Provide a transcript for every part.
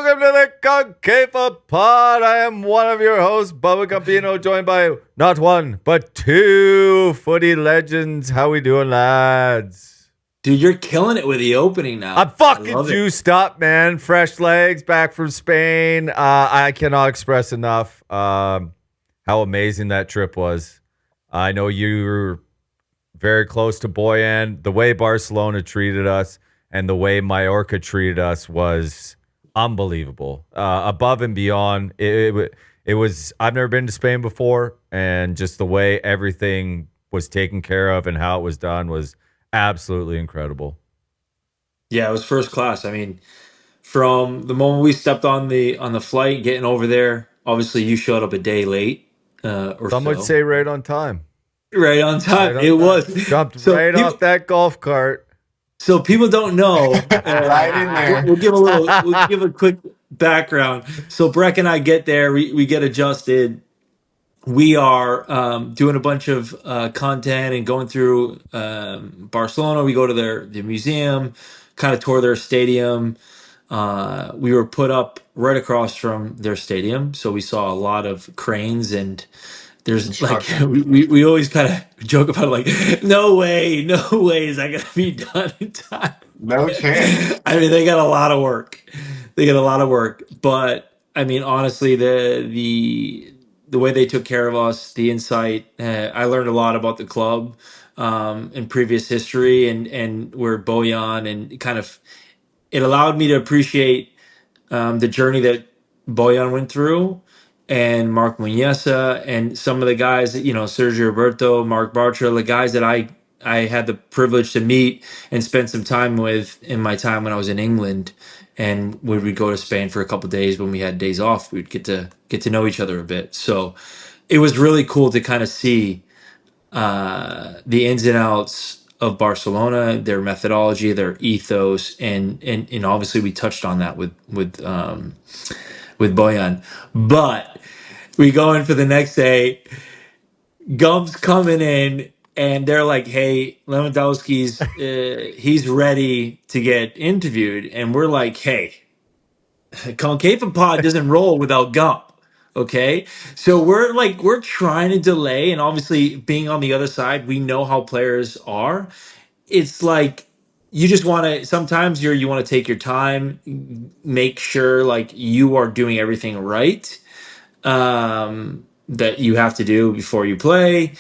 welcome to the CONCAFA Pod. I am one of your hosts, Bubba Gumpy, joined by not one, but two footy legends. How we doing, lads? Dude, you're killing it with the opening now. I'm fucking juiced up, man. Fresh legs, back from Spain. I cannot express enough how amazing that trip was. I know you were very close to Boyan. The way Barcelona treated us and the way Mallorca treated us was unbelievable. Above and beyond. It was. I've never been to Spain before, and just the way everything was taken care of and how it was done was absolutely incredible. Yeah, it was first class. I mean, from the moment we stepped on the flight, getting over there, obviously you showed up a day late, or Some would so. say right on time. Right on time. Right on It time. was. Jumped So right off that golf cart. So people don't know. Right in there. We'll give a quick background. So Breck and I get there. We get adjusted. We are doing a bunch of content and going through Barcelona. We go to the museum, kind of tour their stadium. We were put up right across from their stadium, so we saw a lot of cranes, and there's like we always kind of joke about it, like no way is that gonna be done in time. No chance. I mean, they got a lot of work. But I mean, honestly, the way they took care of us, the insight, I learned a lot about the club in previous history, and where Bojan, and kind of it allowed me to appreciate the journey that Bojan went through, and Mark Muniesa, and some of the guys that, Sergio Roberto, Mark Bartra, the guys that I had the privilege to meet and spend some time with in my time when I was in England. And when we'd go to Spain for a couple of days when we had days off, we'd get to know each other a bit. So it was really cool to kind of see the ins and outs of Barcelona, their methodology, their ethos, and obviously we touched on that with Boyan. But we go in for the next day. Gump's coming in, and they're like, "Hey, Lewandowski's he's ready to get interviewed," and we're like, "Hey, CONCAFA Pod doesn't roll without Gump." Okay, so we're trying to delay, and obviously being on the other side, we know how players are. It's like you just want to. Sometimes you want to take your time, make sure like you are doing everything right that you have to do before you play,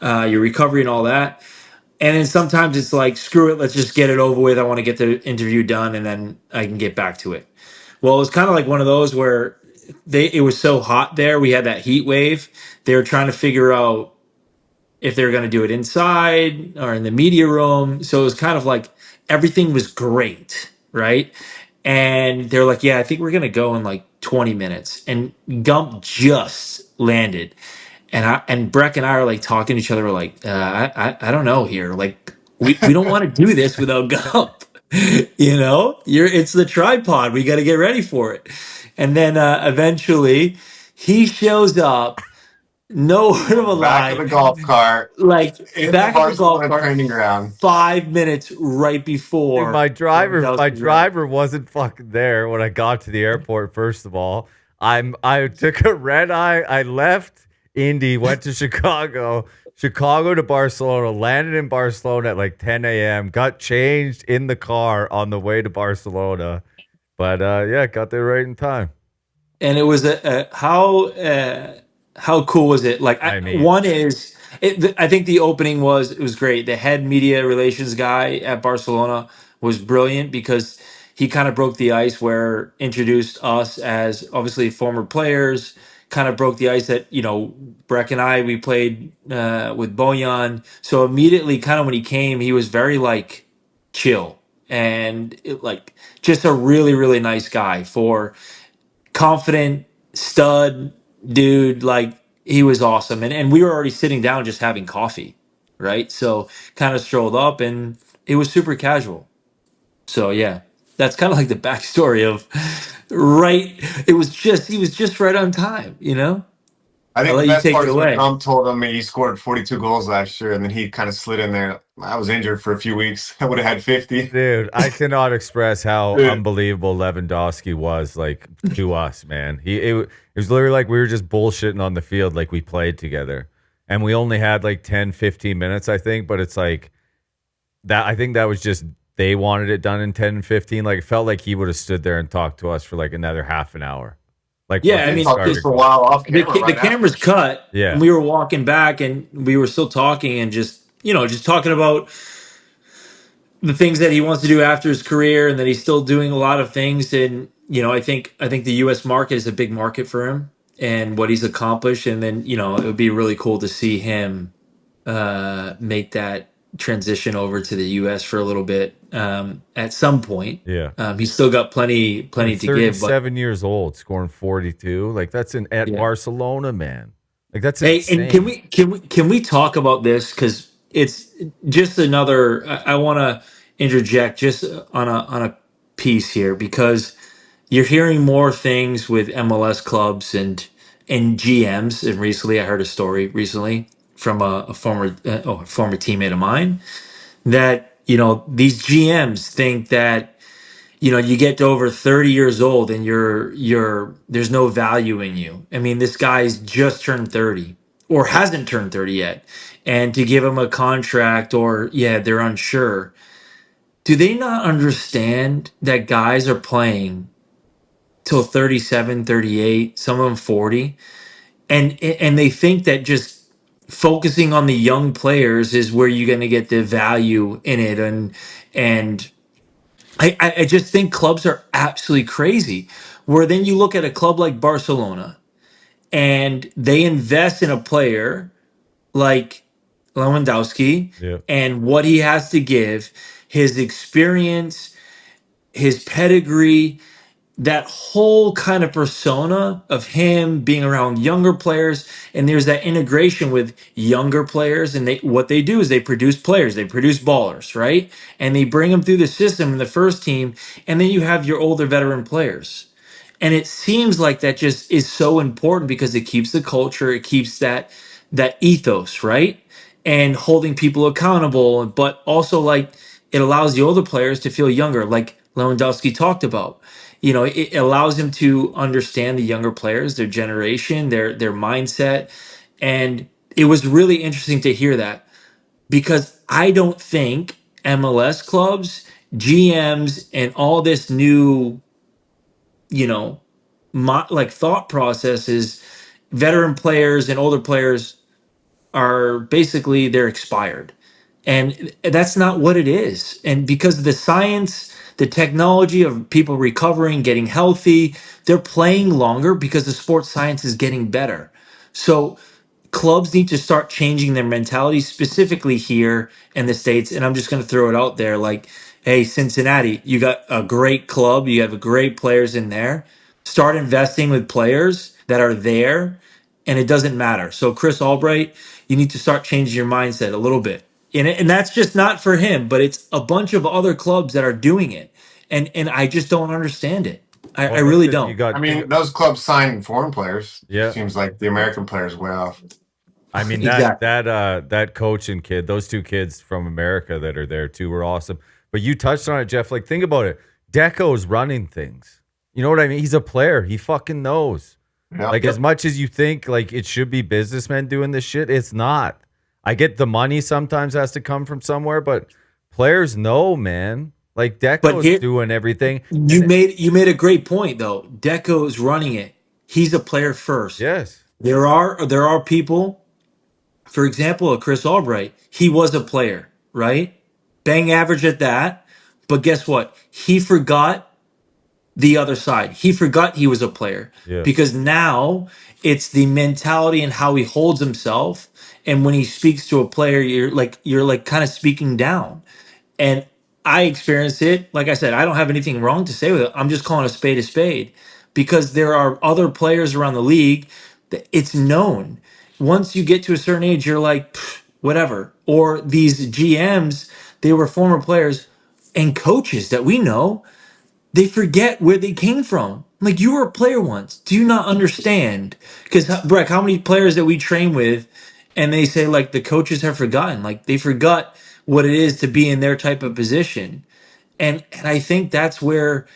your recovery and all that. And then sometimes it's like, screw it, let's just get it over with. I want to get the interview done and then I can get back to it. Well, it was kind of like one of those where it was so hot there. We had that heat wave. They were trying to figure out if they were going to do it inside or in the media room. So it was kind of like everything was great, right? And they're like, yeah, I think we're going to go in like 20 minutes. And Gump just landed. And Breck and I are like talking to each other. We're like, I don't know here. Like, we don't want to do this without Gump. It's the tripod. We got to get ready for it. And then eventually he shows up. No word of a Back lie. of the golf cart. Like In back the of the golf Barcelona cart, training ground. 5 minutes right before. Dude, my Lewandowski driver wasn't fucking there when I got to the airport. First of all, I took a red eye. I left Indy, went to Chicago to Barcelona, landed in Barcelona at like 10 a.m. Got changed in the car on the way to Barcelona, but yeah, got there right in time. And it was how cool was it? Like I mean, one is I think the opening was great. The head media relations guy at Barcelona was brilliant because he kind of broke the ice, where introduced us as obviously former players, kind of broke the ice that, Breck and I, we played with Bojan. So immediately, kind of when he came, he was very like chill, and like just a really, really nice guy, for confident stud dude. Like, he was awesome. And we were already sitting down just having coffee, right? So kind of strolled up, and it was super casual. So yeah, that's kind of like the backstory of right. He was just right on time. I I'll think the let you best take part it is when away. Tom told him he scored 42 goals last year, and then he kind of slid in there I was injured for a few weeks. I would have had 50. Dude, I cannot express how Yeah. unbelievable Lewandowski was, like, to us, man. It was literally like we were just bullshitting on the field, like we played together. And we only had like 10, 15 minutes, I think. But it's like that. I think that was just they wanted it done in 10 and 15. Like, it felt like he would have stood there and talked to us for like another half an hour. Like, Yeah, once I We we mean, talked just started for a going. while off the camera right camera's after. cut, Yeah. and we were walking back, and we were still talking, and just talking about the things that he wants to do after his career, and that he's still doing a lot of things. And I think the U.S. market is a big market for him, and what he's accomplished. And then it would be really cool to see him make that transition over to the U.S. for a little bit at some point. Yeah. He's still got plenty Dude, to give, but 37 years old, scoring 42. Like, that's at yeah. Barcelona, man. Like, that's Hey, and can insane. we talk about this, because it's just another. I want to interject just on a piece here, because you're hearing more things with MLS clubs and GMs. And recently, I heard a story recently from a former teammate of mine, that these GMs think that you get to over 30 years old and you're there's no value in you. I mean, this guy's just turned 30 or hasn't turned 30 yet, and to give him a contract, or yeah, they're unsure. Do they not understand that guys are playing till 37, 38, some of them 40, and they think that just focusing on the young players is where you're going to get the value in it. And I just think clubs are absolutely crazy. Where then you look at a club like Barcelona, and they invest in a player like Lewandowski, Yeah. and what he has to give, his experience, his pedigree, that whole kind of persona of him being around younger players. And there's that integration with younger players, and what they do is they produce players, they produce ballers, right? And they bring them through the system in the first team, and then you have your older veteran players. And it seems like that just is so important, because it keeps the culture, it keeps that ethos, right? And holding people accountable, but also, like, it allows the older players to feel younger, like Lewandowski talked about. It allows him to understand the younger players, their generation, their mindset. And it was really interesting to hear that, because I don't think MLS clubs, GMs, and all this new, you know, like thought processes, veteran players and older players are basically, they're expired. And that's not what it is. And because of the science, the technology of people recovering, getting healthy, they're playing longer because the sports science is getting better. So clubs need to start changing their mentality, specifically here in the States. And I'm just going to throw it out there, like, hey, Cincinnati, you got a great club, you have great players in there. Start investing with players that are there, and it doesn't matter. So, Chris Albright, you need to start changing your mindset a little bit. And that's just not for him, but it's a bunch of other clubs that are doing it. And I just don't understand it. I Well, really listen, you don't. I got, mean, those clubs sign foreign players. yeah. Seems like the American players way off. I mean, Exactly. that coach and kid, those two kids from America that are there too were awesome. But you touched on it, Jeff. Like, think about it. Deco's running things. You know what I mean? He's a player. He fucking knows. Yeah. Like, as much as you think like it should be businessmen doing this shit, it's not. I get the money sometimes has to come from somewhere, but players know, man. Like, But Deco's here, doing everything. you made a great point though. Deco's running it. He's a player first. Yes. There are people, for example, a Chris Albright. He was a player, right? Bang average at that. But guess what? He forgot the other side. He forgot he was a player, Yeah. because now it's the mentality and how he holds himself. And when he speaks to a player, you're like kind of speaking down. And I experienced it. Like I said, I don't have anything wrong to say with it. I'm just calling a spade, because there are other players around the league that it's known. Once you get to a certain age, you're like, "Pff, whatever." Or these GMs, they were former players and coaches that we know, they forget where they came from. Like, you were a player once. Do you not understand? Because, Breck, how many players that we train with, and they say, like, the coaches have forgotten. Like, they forgot what it is to be in their type of position. And I think that's where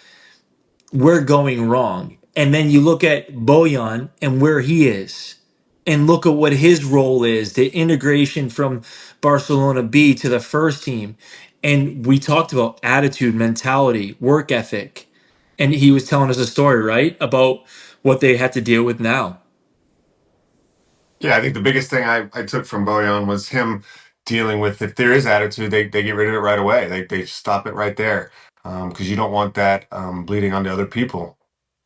we're going wrong. And then you look at Bojan and where he is, and look at what his role is, the integration from Barcelona B to the first team. And we talked about attitude, mentality, work ethic. And he was telling us a story, right, about what they had to deal with now. Yeah, I think the biggest thing I took from Bojan was him dealing with if there is attitude, they get rid of it right away. They stop it right there because you don't want that bleeding onto other people.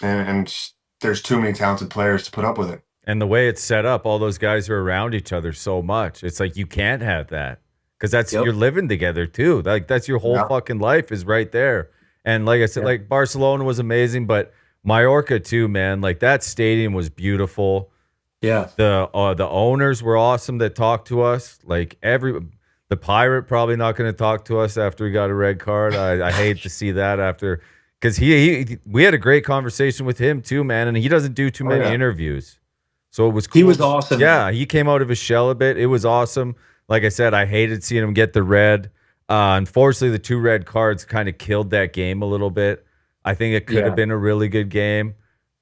And there's too many talented players to put up with it. And the way it's set up, all those guys are around each other so much. It's like you can't have that because that's Yep. you're living together too. Like that's your whole Yeah. fucking life is right there. And like I said, Yeah. like Barcelona was amazing, but Mallorca too, man. Like that stadium was beautiful. Yeah. The owners were awesome that talked to us. Like the pirate probably not going to talk to us after he got a red card. I hate to see that after because we had a great conversation with him too, man. And he doesn't do too many yeah. interviews. So it was cool. He was awesome. Yeah, he came out of his shell a bit. It was awesome. Like I said, I hated seeing him get the red. Unfortunately, the 2 red cards kind of killed that game a little bit. I think it could have been a really good game.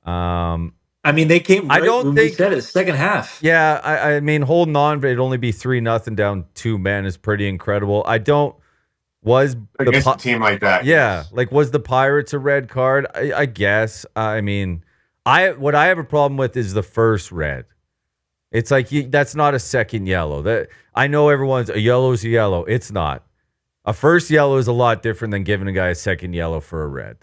I mean, they came right I don't when think- we said it, second half. Yeah, I mean, holding on, but it'd only be 3-0 down 2 men is pretty incredible. Was Against a team like that. yeah, like was the Pirates a red card? I guess. I mean, what I have a problem with is the first red. It's like that's not a second yellow. That I know everyone's a yellow's a yellow. It's not. A first yellow is a lot different than giving a guy a second yellow for a red.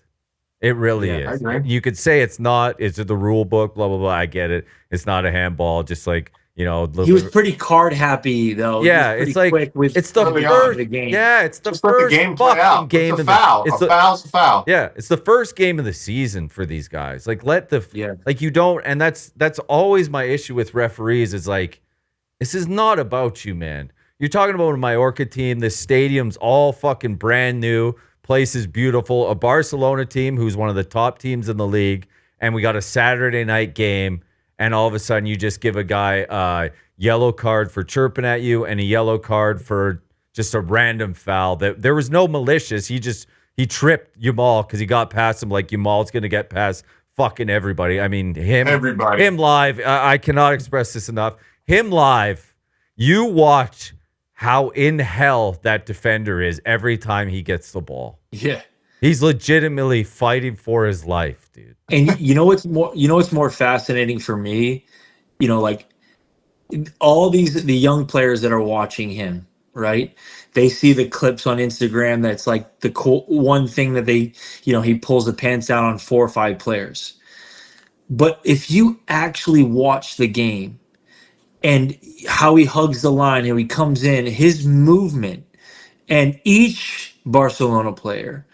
It really Yeah, I is. agree. You could say it's not. It's the rule book. Blah blah blah. I get it. It's not a handball. Just like He was pretty card happy though. Yeah, He was it's pretty like quick with it's the early on first. the game. Yeah, it's the Just let the first game play fucking out. game It's a of foul. the. It's A foul's a foul. Yeah, it's the first game of the season for these guys. Like Yeah. like you don't, and that's always my issue with referees. Is like this is not about you, man. You're talking about a Mallorca team. This stadium's all fucking brand new. Place is beautiful. A Barcelona team who's one of the top teams in the league, and we got a Saturday night game, and all of a sudden you just give a guy a yellow card for chirping at you and a yellow card for just a random foul. That there was no malicious. He tripped Yamal because he got past him like Yamal's gonna get past fucking everybody. I mean Everybody. him live. I cannot express this enough. Him live. You watch how in hell that defender is every time he gets the ball. Yeah. He's legitimately fighting for his life, dude. And you know what's more fascinating for me? You know, like all the young players that are watching him, right? They see the clips on Instagram that's like the one thing that he pulls the pants down on 4 or 5 players. But if you actually watch the game and how he hugs the line, how he comes in, his movement, and each Barcelona player,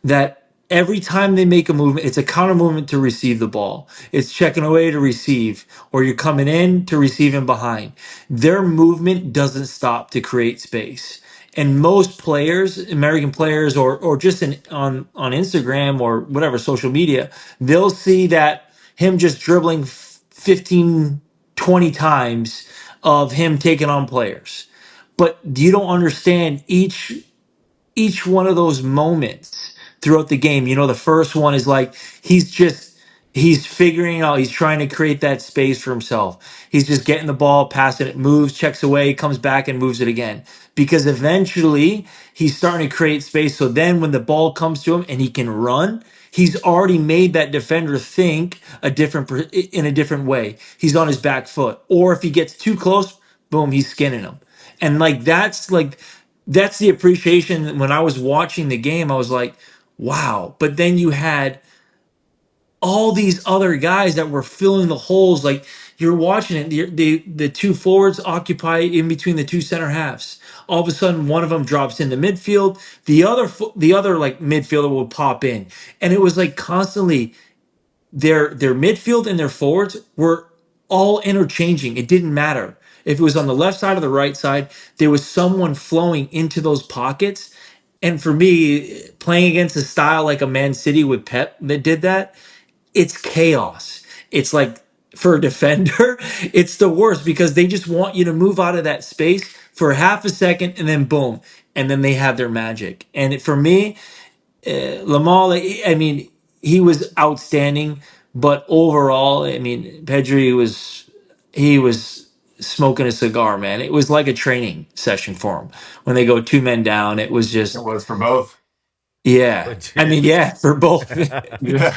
that every time they make a movement, it's a counter movement to receive the ball. It's checking away to receive, or you're coming in to receive him behind. Their movement doesn't stop to create space. And most players, American players, or just on Instagram or whatever social media, they'll see that him just dribbling 15, 20 times of him taking on players. But you don't understand each one of those moments throughout the game. You know, the first one is like he's figuring out, he's trying to create that space for himself. He's just getting the ball, passing it, moves, checks away, comes back and moves it again. Because eventually he's starting to create space. So then when the ball comes to him and he can run, he's already made that defender think in a different way. He's on his back foot. Or if he gets too close, boom, he's skinning him. And that's the appreciation. When I was watching the game, I was like, wow. But then you had all these other guys that were filling the holes. Like you're watching it, the 2 forwards occupy in between the 2 center halves. All of a sudden, one of them drops into midfield. The other like midfielder will pop in, and it was like constantly their midfield and their forwards were all interchanging. It didn't matter if it was on the left side or the right side. There was someone flowing into those pockets. And for me, playing against a style like a Man City with Pep that did that, it's chaos. It's like for a defender, it's the worst because they just want you to move out of that space for half a second and then boom, and then they have their magic. And for me, Lamal, I mean, he was outstanding, but overall, I mean, Pedri was smoking a cigar, man. It was like a training session for him. When they go two men down, it was It just, was for both. yeah. I Legit. mean, yeah, for both. Yeah.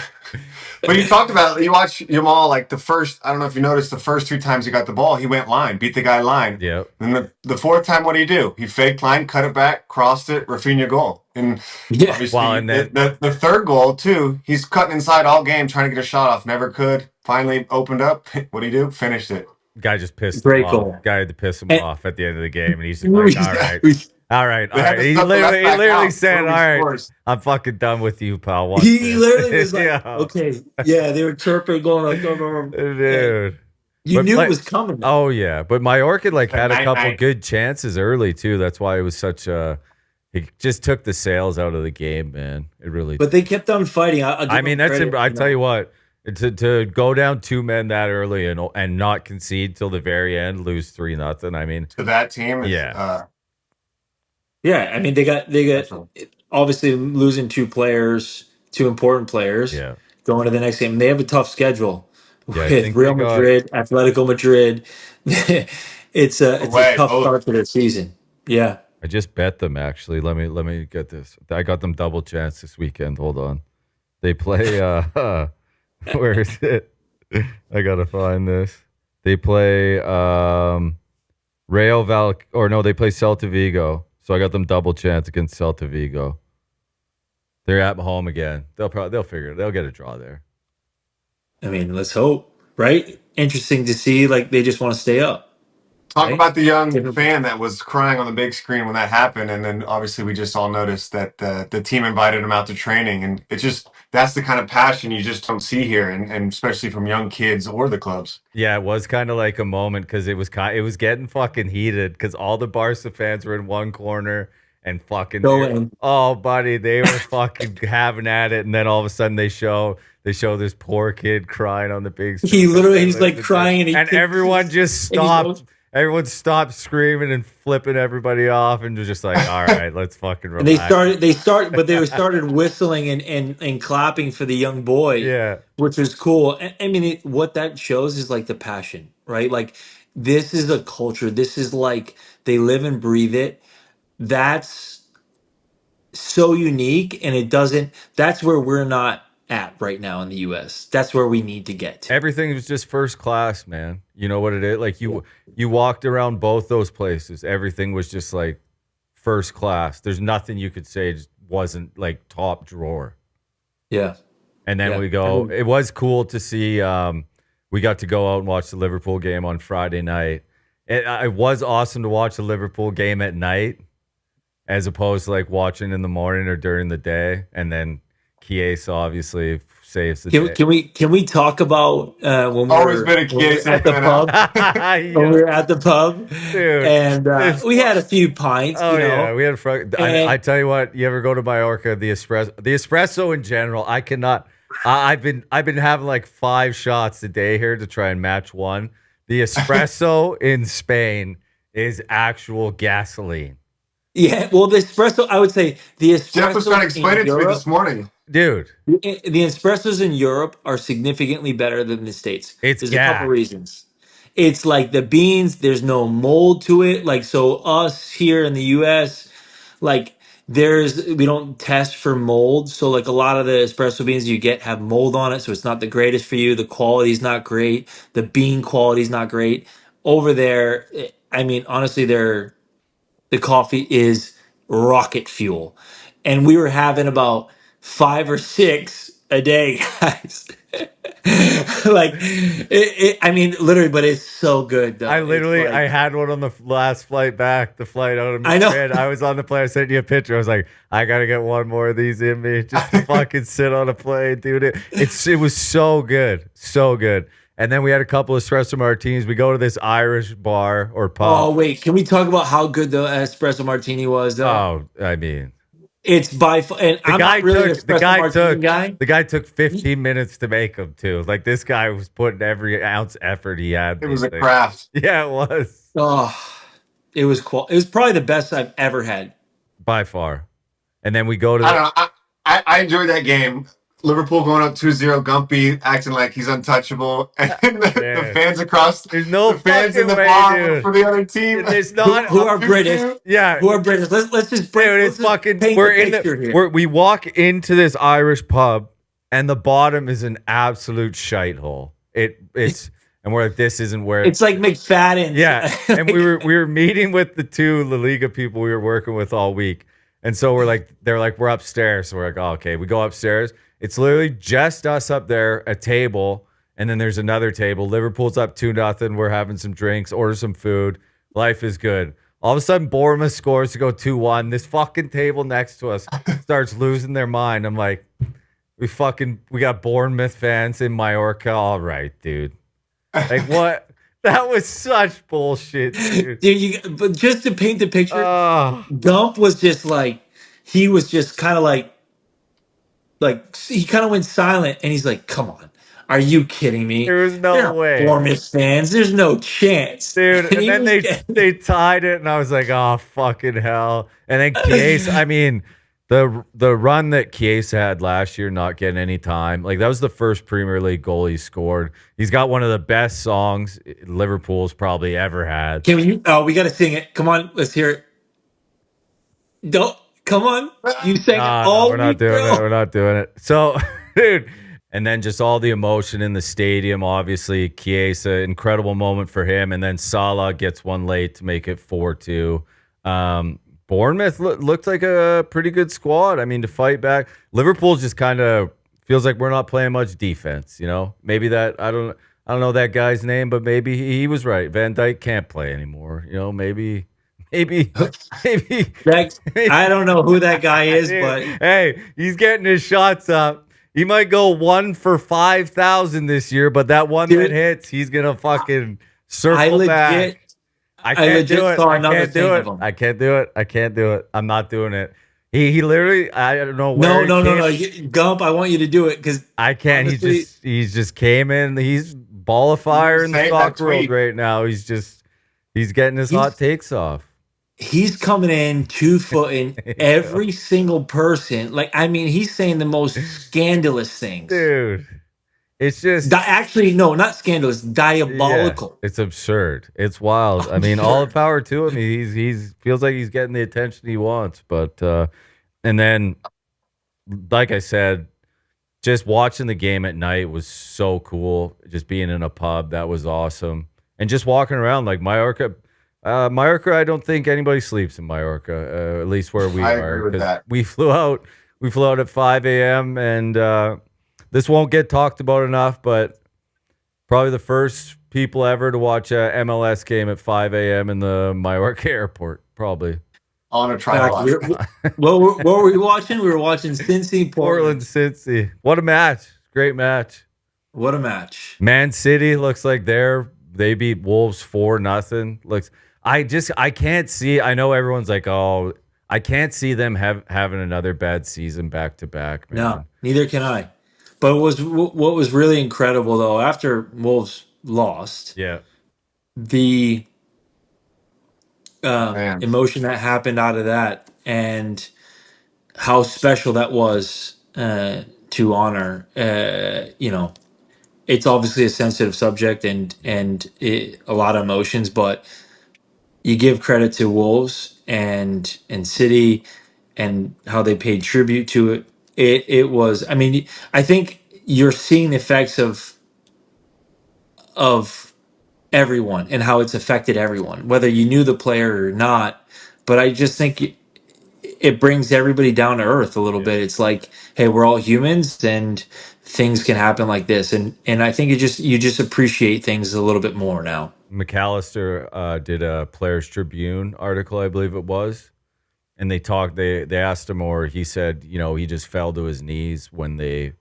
But you talked about, you watch Yamal, like the first, I don't know if you noticed, the first 2 times he got the ball, he went line, beat the guy line. Yep. And the fourth time, what did he do? He faked line, cut it back, crossed it, Rafinha goal. And Yeah. obviously, Well, and then the third goal, too, he's cutting inside all game, trying to get a shot off, never could. Finally opened up. What did he do? Finished it. guy just pissed him Great off. goal. Guy had to piss him And off at the end of the game, and he's just like, all right. All right, all They had right. to He step the left back literally out said, before all he right, scores. I'm fucking done with you, pal. Watch he this." literally was like, Yeah. okay, yeah, they were chirping, going like, and Dude. you But knew it was coming. oh yeah, but Mallorca like Said had a night, couple night. good chances early too. That's why it was such a. It just took the sails out of the game, man. It really. But they kept on fighting. I'll give I mean, them that's. credit, I tell you what, to go down 2 men that early and not concede till the very end, lose 3-0. I mean, To that team, Yeah. Yeah, I mean they got special. obviously losing two important players, yeah, going to the next game. They have a tough schedule yeah. I with think they Real got. Madrid, Atletico Madrid. It's a Away, tough both. start to their season. Yeah. I just bet them actually. Let me get this. I got them double chance this weekend. Hold on. They play where is it? I gotta find this. They play Real Val or no, they play Celta Vigo. So I got them double chance against Celta Vigo. They're at home again. They'll figure it. They'll get a draw there. I mean, let's hope, right? Interesting to see. Like they just want to stay up, Talk right? about the young Liverpool. fan that was crying on the big screen when that happened, and then obviously we just all noticed that the team invited him out to training, and it's just that's the kind of passion you just don't see here, and especially from young kids or the clubs. Yeah, it was kind of like a moment because it was getting fucking heated because all the Barca fans were in one corner and fucking Going. oh buddy, they were fucking having at it, and then all of a sudden they show this poor kid crying on the big screen. He's like crying and everyone just and he stopped. goes- Everyone stopped screaming and flipping everybody off and was just like, all right, let's fucking And relax. but they started whistling and clapping for the young boy, Yeah. which was cool. I mean, what that shows is like the passion, right? Like this is a culture. This is like they live and breathe it. That's so unique, and it doesn't. That's where we're not at right now in the U.S. That's where we need to get to. Everything was just first class, man. You know what it is? Like you walked around both those places. Everything was just like first class. There's nothing you could say just wasn't like top drawer. Yeah, And then yeah. we go. It was cool to see. We got to go out and watch the Liverpool game on Friday night. It was awesome to watch the Liverpool game at night, as opposed to like watching in the morning or during the day. And then Chiesa obviously saves the day. Can we talk about when we Always were, been a when we were Chiesa at the fan, huh? pub? When we were at the pub, Dude, and this we had a few pints, Oh yeah, we had I And tell you what, you ever go to Mallorca, the espresso in general, I cannot. I've been having like 5 shots a day here to try and match one. The espresso in Spain is actual gasoline, yeah, well, the espresso, I would say the Jeff was trying to explain espresso it in to me Europe, this morning. dude. the espressos in Europe are significantly better than the States. It's There's a couple gas. reasons. It's like the beans, there's no mold to it. Like, so us here in the US, like we don't test for mold. So like a lot of the espresso beans you get have mold on it. So it's not the greatest for you. The quality's not great. The bean quality's not great. Over there, I mean, honestly, the coffee is rocket fuel. And we were having about 5 or 6 a day, guys. Like I mean, literally, but it's so good though. It's I like, had one on the last flight back, the flight out of I know. Madrid. I was on the plane. I sent you a picture. I was like, I gotta get one more of these in me just to fucking sit on a plane, dude. It was so good, so good. And then we had a couple of espresso martinis. We go to this Irish bar or Oh pub. wait, can we talk about how good the espresso martini was though? Oh, I mean, It's and I'm not really an espresso martini guy. the guy took 15 minutes to make them too. Like this guy was putting every ounce effort he had. It was a thing. craft. Yeah, it was. Oh, it was cool. It was probably the best I've ever had. by far. And then we go to I don't know. I enjoyed that game. Liverpool going up 2-0, Gumpy acting like he's untouchable, and the man. fans across, There's no the fans in fucking the way, bar dude. for the other team. It's Who not. are British? Yeah, Who are British? Let's just break. dude. Let's It's just fucking. paint We're the in picture the. here. We walk into this Irish pub, and the bottom is an absolute shite hole. It's and we're like, this isn't where It's like McFadden's. Yeah, and we were meeting with the two La Liga people we were working with all week, and so they're like we're upstairs, so we're like, oh, okay, we go upstairs. It's literally just us up there, a table, and then there's another table. Liverpool's up 2-0. We're having some drinks, order some food. Life is good. All of a sudden, Bournemouth scores to go 2-1. This fucking table next to us starts losing their mind. I'm like, we got Bournemouth fans in Mallorca. All right, dude. Like what? That was such bullshit, dude. Dude, but just to paint the picture, Oh, Gump was just like he was just kind of like he kind of went silent, and he's like, "Come on, are you kidding me? there was They're no not way, Bournemouth fans. There's no chance." dude. And And he then was they tied it, and I was like, oh fucking hell. And then Chiesa, I mean, the run that Chiesa had last year, not getting any time, like that was the first Premier League goal he scored. He's got one of the best songs Liverpool's probably ever had. Can we? Oh, we got to sing it. Come on, let's hear it. Don't come on. You sang it No, we're all not week, doing it. bro. We're not doing it. So, dude, and then just all the emotion in the stadium. Obviously, Chiesa, incredible moment for him, and then Salah gets one late to make it 4-2. Bournemouth looked like a pretty good squad. I mean, to fight back, Liverpool just kind of feels like we're not playing much defense. You know, maybe that I don't know that guy's name, but maybe he was right. Van Dijk can't play anymore. You know, maybe. Maybe, maybe, I don't know who that guy is, but hey, he's getting his shots up. He might go 1 for 5,000 this year, but that one that dude, hits, he's gonna fucking I circle back. I Can't do legit it. saw I another can't do thing it. of him. I can't do it. I can't do it. I'm not doing it. He literally, I don't know where. No. Gump, I want you to do it because I can't. honestly, He's just came in. He's ball of fire in the Save that soccer world tweet. right now. He's getting his hot takes off. he's coming in 2-footing every single person. Like, I mean, he's saying the most scandalous things. Dude, it's just. Actually, no, not scandalous, Yeah, diabolical. it's absurd. It's wild. I mean, all the Absurd. power to him. He's feels like he's getting the attention he wants. But and then, like I said, just watching the game at night was so cool. Just being in a pub, that was awesome, and just walking around like Mallorca. Mallorca, I don't think anybody sleeps in Mallorca, at least where we I are. agree with 'Cause that. we flew out. We flew out at 5 a.m. and this won't get talked about enough, but probably the first people ever to watch a MLS game at 5 a.m. in the Mallorca airport. Probably I want to try Back, to watch. what were we watching? We were watching Cincy Portland, Portland. Cincy. What a match! Great match. What a match. Man City looks like they beat Wolves 4-0. Looks. I can't see. I know everyone's like, oh, I can't see them having another bad season back to back. No, neither can I. But what was really incredible though, after Wolves lost, Yeah. the Man, emotion that happened out of that and how special that was to honor. It's obviously a sensitive subject and a lot of emotions, but you give credit to Wolves and City and how they paid tribute to it. It was. I mean, I think you're seeing the effects of everyone and how it's affected everyone, whether you knew the player or not. But I just think it brings everybody down to earth a little Yeah. bit. It's like, hey, we're all humans and things can happen like this. And I think you just appreciate things a little bit more now. McAllister did a Players Tribune article, I believe it was, and they asked him, or he said, he just fell to his knees when they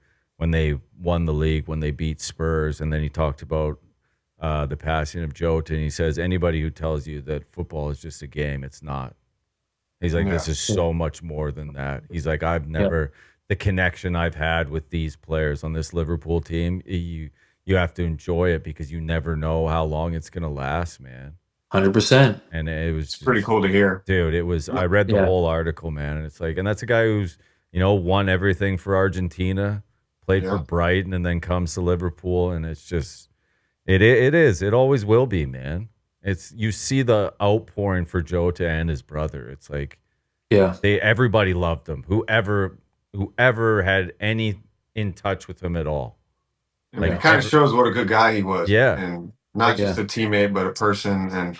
won the league, when they beat Spurs. And then he talked about the passing of Jota, and he says, anybody who tells you that football is just a game, it's not. He's like, this is so much more than that. He's like, I've never, the connection I've had with these players on this Liverpool team, you have to enjoy it because you never know how long it's going to last, man. 100%. And it was It's pretty just, cool to hear. dude, it was, I read the Yeah. whole article, man. And it's like, and that's a guy who's, won everything for Argentina, played for Yeah. Brighton, and then comes to Liverpool. And it's just, it always will be, man. You see the outpouring for Jota and his brother. It's like, Yeah. everybody loved him. Whoever had any in touch with him at all. I mean, Like, it kind of shows what a good guy he was. Yeah. And not just a teammate, but a person. And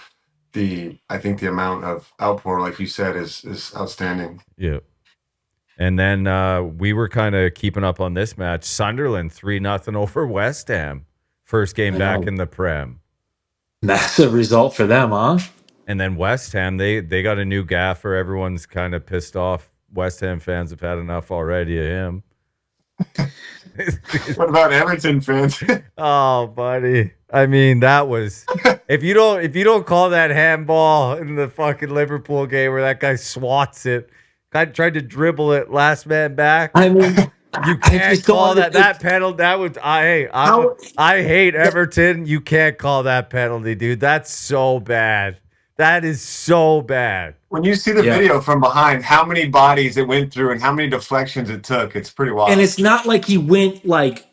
I think the amount of outpour, like you said, is outstanding. Yeah. And then we were kind of keeping up on this match. Sunderland 3-0 over West Ham. First game back in the Prem. Massive result for them, huh? And then West Ham, they got a new gaffer. Everyone's kind of pissed off. West Ham fans have had enough already of him. What about Everton fans? Oh, buddy. I mean, that was if you don't call that handball in the fucking Liverpool game where that guy swats it, guy tried to dribble it, last man back. I mean, You can't call that penalty. That was I hate Everton. You can't call that penalty, dude. That's so bad. That is so bad. When you see the video from behind, how many bodies it went through and how many deflections it took, it's pretty wild. And it's not like he went like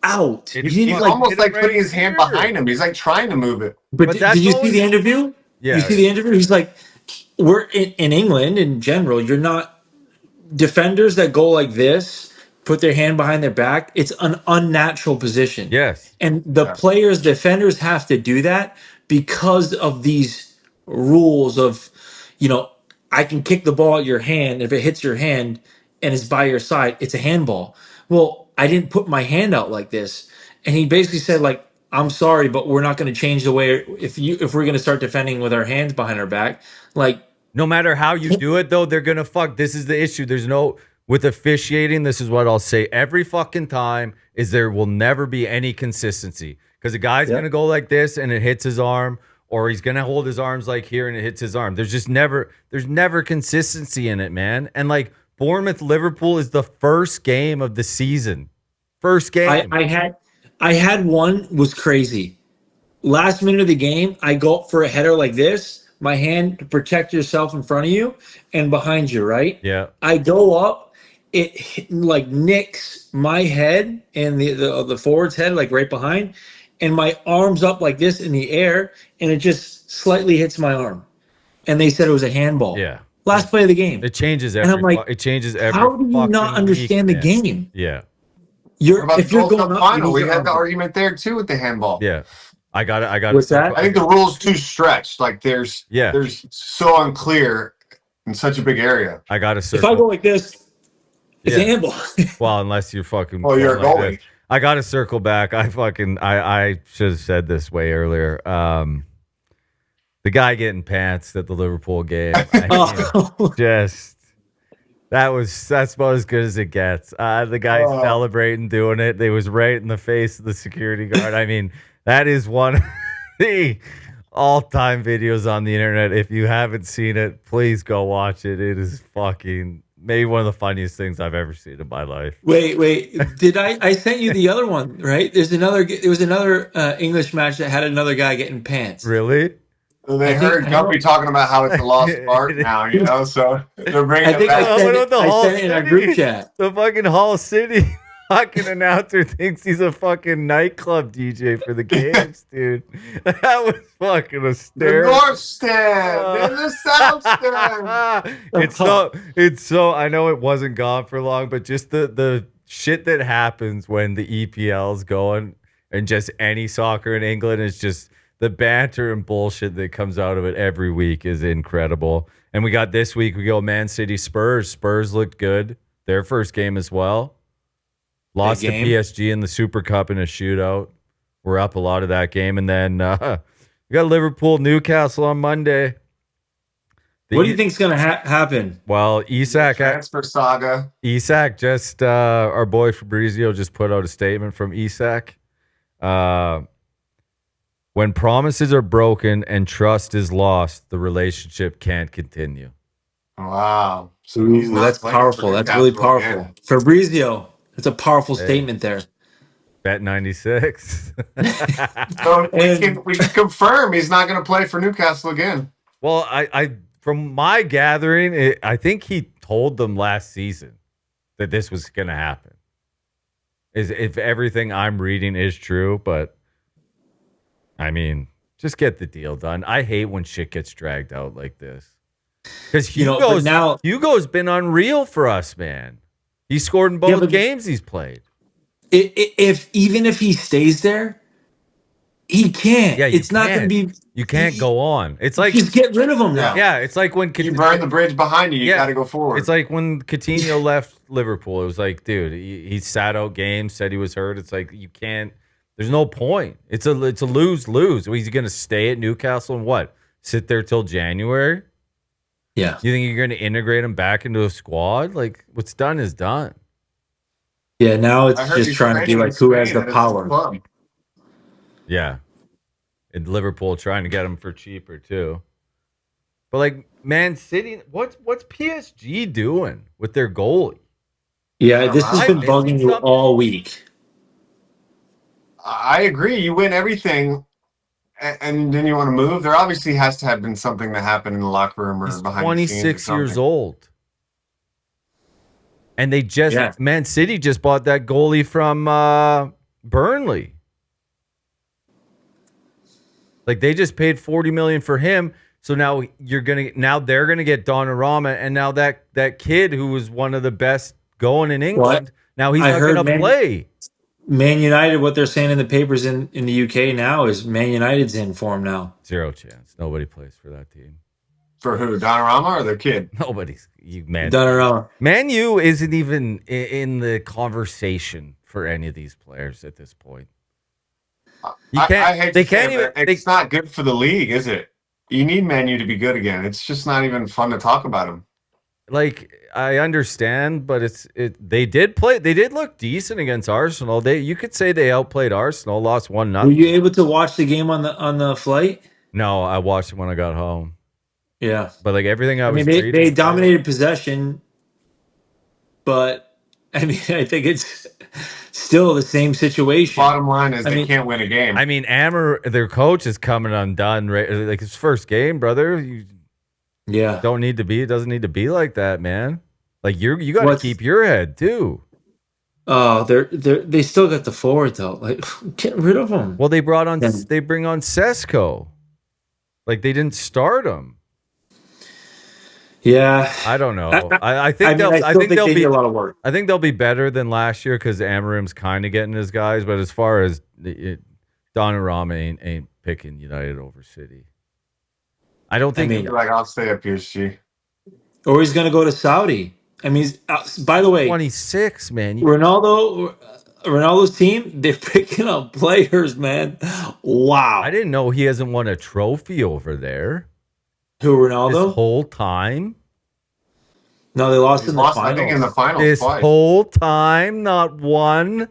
out. He's almost like putting his hand behind him. He's like trying to move it. But did you see the interview? Yeah. You see the interview? He's like, we're in England in general. You're not defenders that go like this, put their hand behind their back. It's an unnatural position. Yes. And the defenders have to do that because of these rules of, I can kick the ball at your hand. If it hits your hand and it's by your side, it's a handball. Well, I didn't put my hand out like this. And he basically said, like, I'm sorry, but we're not going to change the way if we're going to start defending with our hands behind our back. Like, no matter how you do it, though, they're gonna fuck. This is the issue. There's no with officiating. This is what I'll say every fucking time: is there will never be any consistency because a guy's gonna go like this and it hits his arm, or he's gonna hold his arms like here and it hits his arm. There's never consistency in it, man. And like Bournemouth Liverpool is the first game of the season. First game. I had one was crazy. Last minute of the game, I go up for a header like this. My hand to protect yourself in front of you and behind you, right? Yeah. I go up, it like nicks my head and the forward's head, like right behind, and my arm's up like this in the air, and it just slightly hits my arm. And they said it was a handball. Yeah. Last play of the game. It changes And I'm like, it changes every how do you not understand the game? Yeah. If you're going up, final, we had the argument there too with the handball. Yeah. I got it. What's that? I think the rule's too stretched. Like there's so unclear in such a big area. I got to If I go like this, it's a handball. Well, unless you're fucking. Oh, you're like going. this. I got to circle back. I should have said this way earlier. The guy getting pants at the Liverpool game. That's about as good as it gets. The guy celebrating, doing it. They was right in the face of the security guard. I mean, that is one of the all-time videos on the internet. If you haven't seen it, please go watch it. It is fucking maybe one of the funniest things I've ever seen in my life. Wait. Did I sent you the other one, right? There was another English match that had another guy getting pants. Really? They heard Gumpy talking about how it's a lost art now, so they're bringing it back. I sent it in our group chat. The fucking Hull City fucking announcer thinks he's a fucking nightclub DJ for the games, dude. That was fucking hysterical. The North Stand, the South Stand. It's so. I know it wasn't gone for long, but just the shit that happens when the EPL's going and just any soccer in England is just. The banter and bullshit that comes out of it every week is incredible. And we got this week, we go Man City Spurs. Spurs looked good. Their first game as well. Lost to PSG in the Super Cup in a shootout. We're up a lot of that game. And then we got Liverpool Newcastle on Monday. What do you think's going to happen? Well, Isak. Transfer saga. Isak just, our boy Fabrizio just put out a statement from Isak. When promises are broken and trust is lost, the relationship can't continue. Wow. So that's powerful. That's really powerful. Fabrizio, that's a powerful statement there. Bet 96. So And we can confirm he's not going to play for Newcastle again. Well, I from my gathering, I think he told them last season that this was going to happen. Is if everything I'm reading is true, but I mean, just get the deal done. I hate when shit gets dragged out like this. Because but now, Hugo's been unreal for us, man. He scored in both games he's played. even if he stays there, he can't. Yeah, It's not going to be. You can't go on. It's like Just get rid of him now. Yeah, it's like when You burn the bridge behind you. You got to go forward. It's like when Coutinho left Liverpool. It was like, dude, he sat out games, said he was hurt. It's like you can't. There's no point. It's a lose-lose. He's going to stay at Newcastle and what? Sit there till January? Yeah. You think you're going to integrate him back into a squad? Like what's done is done. Yeah. Now it's just trying to be like who has the power. Yeah. And Liverpool trying to get him for cheaper too. But like Man City, what's PSG doing with their goalie? Yeah, this has been bugging you all week. I agree. You win everything, and then you want to move. There obviously has to have been something that happened in the locker room or He's behind the scenes. 26 years old. And they just Man City just bought that goalie from Burnley. Like they just paid $40 million for him. So now they're gonna get Donnarumma, and now that kid who was one of the best going in England, now he's not gonna play. Man United, what they're saying in the papers in the UK now is Man United's in form now. Zero chance. Nobody plays for that team. For who? Donnarumma or their kid? Nobody's Man. Donnarumma. Man U isn't even in the conversation for any of these players at this point. I hate to say it, but it's not good for the league, is it? You need Man U to be good again. It's just not even fun to talk about them. Like I understand, but they did look decent against Arsenal. You could say they outplayed Arsenal, lost 1-0. Were you able to watch the game on the flight? No, I watched it when I got home. Yeah, but like everything I was reading, they dominated possession, but I mean, I think it's still the same situation. Bottom line is they can't win a game. I mean, their coach is coming undone. Right? Like his first game, brother. It doesn't need to be like that, man. Like you got to keep your head too. Oh, they still got the forward though. Like get rid of them. Well, they bring on Sesko. Like they didn't start him. Yeah, I don't know. I think they'll be a lot of work. I think they'll be better than last year because Amarim's kind of getting his guys. But as far as Donnarumma ain't picking United over City. I don't think. I'll stay at PSG. Or he's gonna go to Saudi. I mean, by the way, 26, man. Ronaldo's team, they're picking up players, man. Wow. I didn't know he hasn't won a trophy over there. Who, Ronaldo? This whole time? No, they lost in the finals. I think in the finals this twice. Whole time, not one.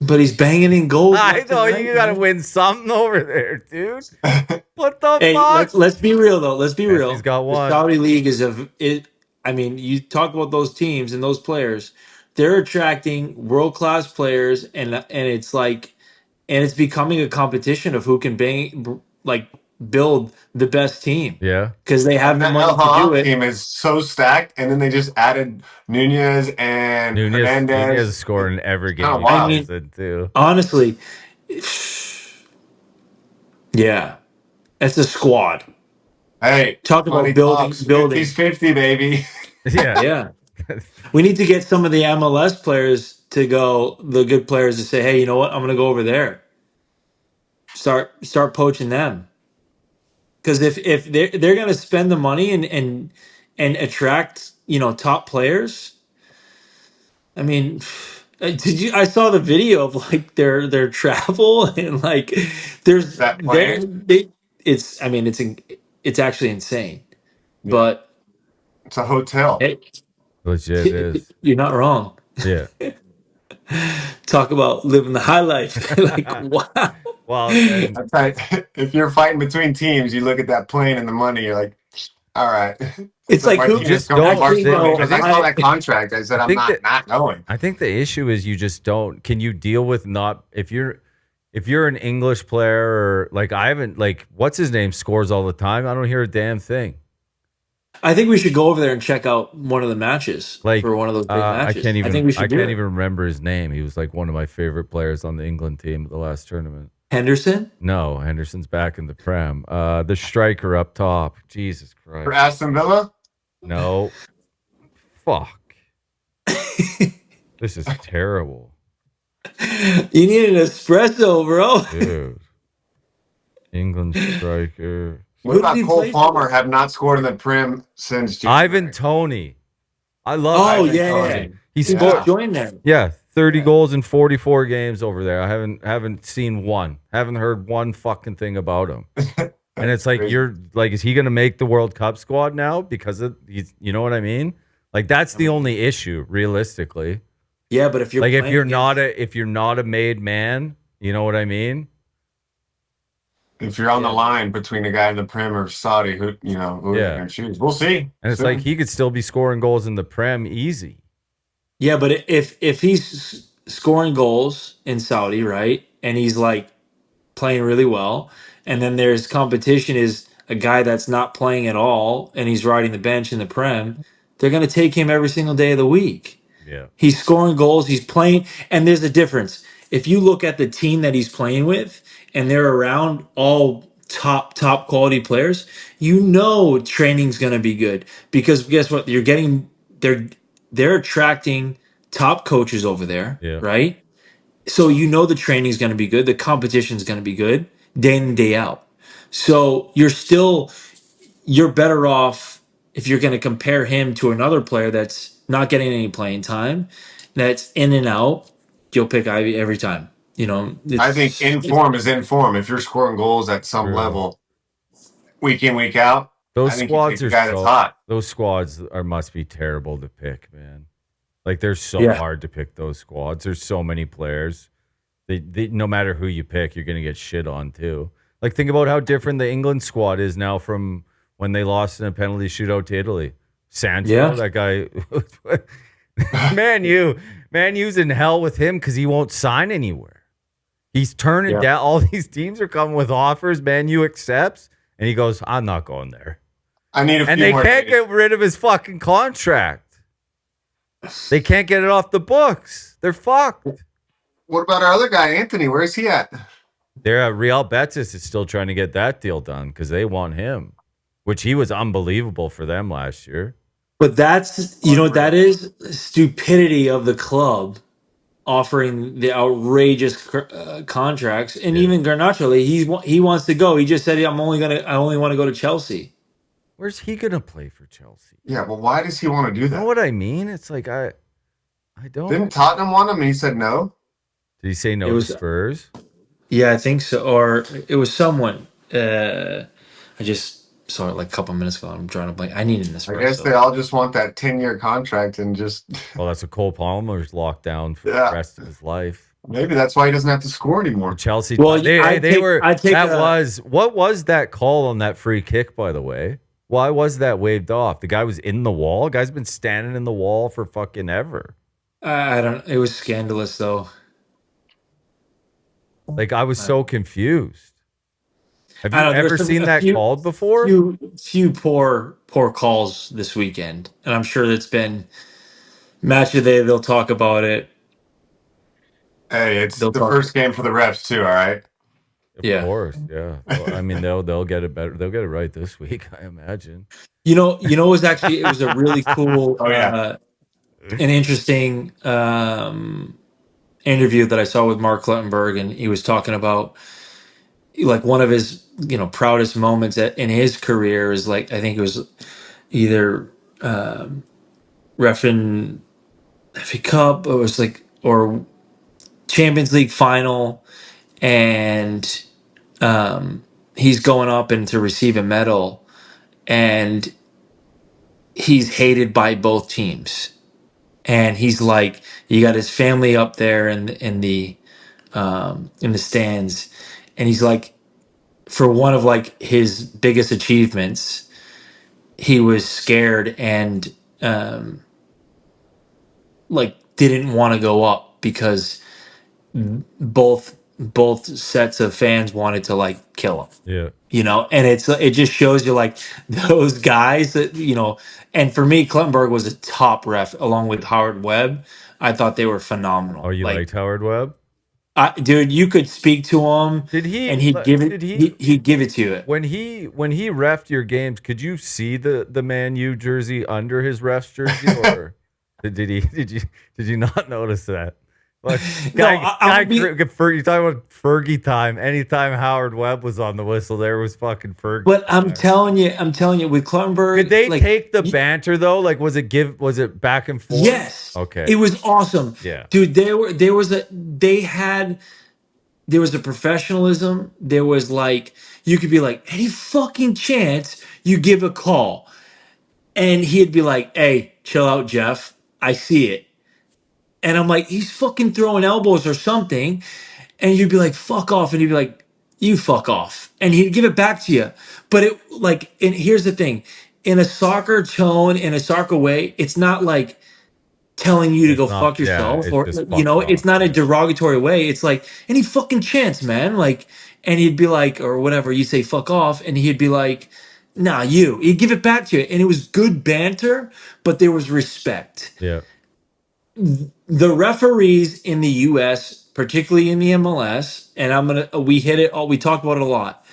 But he's banging in goals. I know you got to win something over there, dude. What the fuck? Let's be real though. Let's be real. He's got one. The Saudi League is I mean, you talk about those teams and those players. They're attracting world class players, and it's like, and it's becoming a competition of who can build the best team. Yeah, because they have the money to do it. Team is so stacked, and then they just added Nunez and Hernandez. Nunez is scoring every game. I mean, too. Honestly, yeah, that's a squad. Hey, talk about building. 50-50, baby. Yeah, yeah. We need to get some of the MLS players to go. The good players to say, "Hey, you know what? I'm going to go over there. Start poaching them." Because if they're going to spend the money and attract top players, I mean, I saw the video of like their travel and like there's it's I mean it's actually insane, but it's a hotel. Legit is. You're not wrong. Yeah. Talk about living the high life. Like wow. Well, if you're fighting between teams, you look at that plane and the money, you're like, All right. It's So like why who? did you just just come from don't. Actually, Barcelona? no. Because I saw that contract. I said, I I'm think that not going. I think the issue is you just don't. Can you deal with not if you're an English player or like I haven't like what's his name scores all the time. I don't hear a damn thing. I think we should go over there and check out one of the matches Like for one of those big matches. I think we I should do can't it. even remember his name. He was like one of my favorite players on the England team at the last tournament. Henderson. No, Henderson's back in the Prem. The striker up top. Jesus For Christ. Aston Villa? No. Fuck. This is terrible. You need an espresso, bro. Dude. England striker. What Who did about he Cole play for? Palmer? Have not scored in the Prim since Ivan January. Tony. I love Oh Ivan yeah, yeah. Tony. Toney. He He just scored Yeah. joined them. 30 Yeah. goals in 44 games over there. I haven't seen one. Haven't heard one fucking thing about him. And it's like Crazy. you're like, is he going to make the World Cup squad now because of he's, you know what I mean? Like that's the only issue, realistically. Yeah, but if you're Like playing if you're not a made man, you know what I mean? If you're on the Yeah. line between a guy in the Prim or Saudi, who are you Yeah. going to choose? We'll see. And it's like he could still be scoring goals in the Prem easy. yeah, but if he's scoring goals in Saudi, right, and he's like playing really well, and then there's competition is a guy that's not playing at all, and he's riding the bench in the Prem, they're gonna take him every single day of the week. Yeah. He's scoring goals, he's playing, and there's a difference. If you look at the team that he's playing with, and they're around all top quality players, you know training's gonna be good because guess what? You're getting they're attracting top coaches over there, Yeah. right? So you know the training's gonna be good, the competition's gonna be good day in and day out. So you're better off if you're going to compare him to another player that's not getting any playing time, that's in and out. You'll pick Ivy every time. You know, I think in form is in form. If you're scoring goals at some True. level, week in, week out, I think you take the guy that's hot. Those squads must be terrible to pick, man. Like they're so Yeah. hard to pick those squads. There's so many players. They no matter who you pick, you're gonna get shit on too. Like think about how different the England squad is now from when they lost in a penalty shootout to Italy. Sancho, Yeah. that guy, man, you's in hell with him because he won't sign anywhere. He's turning Yeah. down. All these teams are coming with offers. Man, you accepts, and he goes, "I'm not going there." I need a And few they more can't days. get rid of his fucking contract. They can't get it off the books. They're fucked. What about our other guy, Anthony? Where's he at? They're Real Betis is still trying to get that deal done because they want him, which he was unbelievable for them last year. But that's, you know what that is? Stupidity of the club offering the outrageous contracts. And Yeah. even Garnacho, he wants to go. He just said, I only want to go to Chelsea. Where's he gonna play for Chelsea? Yeah, well, why does he want to do You know that? what I mean? It's like I don't. Didn't Tottenham want him and he said no? Did he say no It was- to Spurs? Yeah, I think so. Or it was someone. I just saw it like a couple minutes ago. I'm drawing a blank. I need an I guess they espresso. all just want that 10-year contract and just Well, that's what Cole Palmer's locked down for Yeah. the rest of his life. maybe that's why he doesn't have to score anymore. Chelsea. Well, they I were. take That a- was what was that call on that free kick? By the way, why was that waved off? The guy was in the wall. Guy's been standing in the wall for fucking ever. I don't. It was scandalous though. Like I was so confused. Have you I don't know, ever there's seen a that few- called before? Few poor calls this weekend, and I'm sure it's been match of the day. They'll talk about it. Hey, it's They'll the talk- first game for the refs too, all right? Of Yeah. course, yeah. Well, I mean, they'll get it better. They'll get it right this week, I imagine. You know, it was actually it was a really cool, Oh, yeah. an interesting interview that I saw with Mark Clettenburg, and he was talking about like one of his proudest moments in his career is like I think it was either reffing FA Cup or it was like or Champions League final, and he's going up and to receive a medal, and he's hated by both teams, and he's like you got his family up there in the stands, and he's like for one of like his biggest achievements he was scared and um, like didn't want to go up because both sets of fans wanted to like kill him. Yeah. And it just shows you like those guys that. And for me, Clentenberg was a top ref along with Howard Webb. I thought they were Oh, phenomenal. you Like, liked Howard Webb? dude, you could speak to him Did he? and he'd give it. Did he? He'd give it to you. When he refed your games, could you see the Man U jersey under his ref's jersey, or did he? Did you not notice that? Like, No, you talking about Fergie time? Anytime Howard Webb was on the whistle, there was fucking Fergie. but I'm there. telling you, with Clentenberg, Did they like, take the banter though? Like, was it back and forth? yes, Okay. it was awesome, Yeah. dude. There was a professionalism. There was like, you could be like, any fucking chance you give a call. And he'd be like, hey, chill out, Jeff. I see it. And I'm like, he's fucking throwing elbows or something. And you'd be like, fuck off. And he'd be like, you fuck off. And he'd give it back to you. But and here's the thing, in a soccer tone, in a soccer way, it's not like telling you to It's go not. fuck Yeah. yourself, It's or just fuck it's off. not a Yeah. derogatory way. It's like, any fucking chance, man. Like, and he'd be like, or whatever, you say fuck off, and he'd be like, nah, he'd give it back to you. And it was good banter, but there was respect. Yeah. The referees in the US, particularly in the MLS, and we hit it all, we talk about it a lot.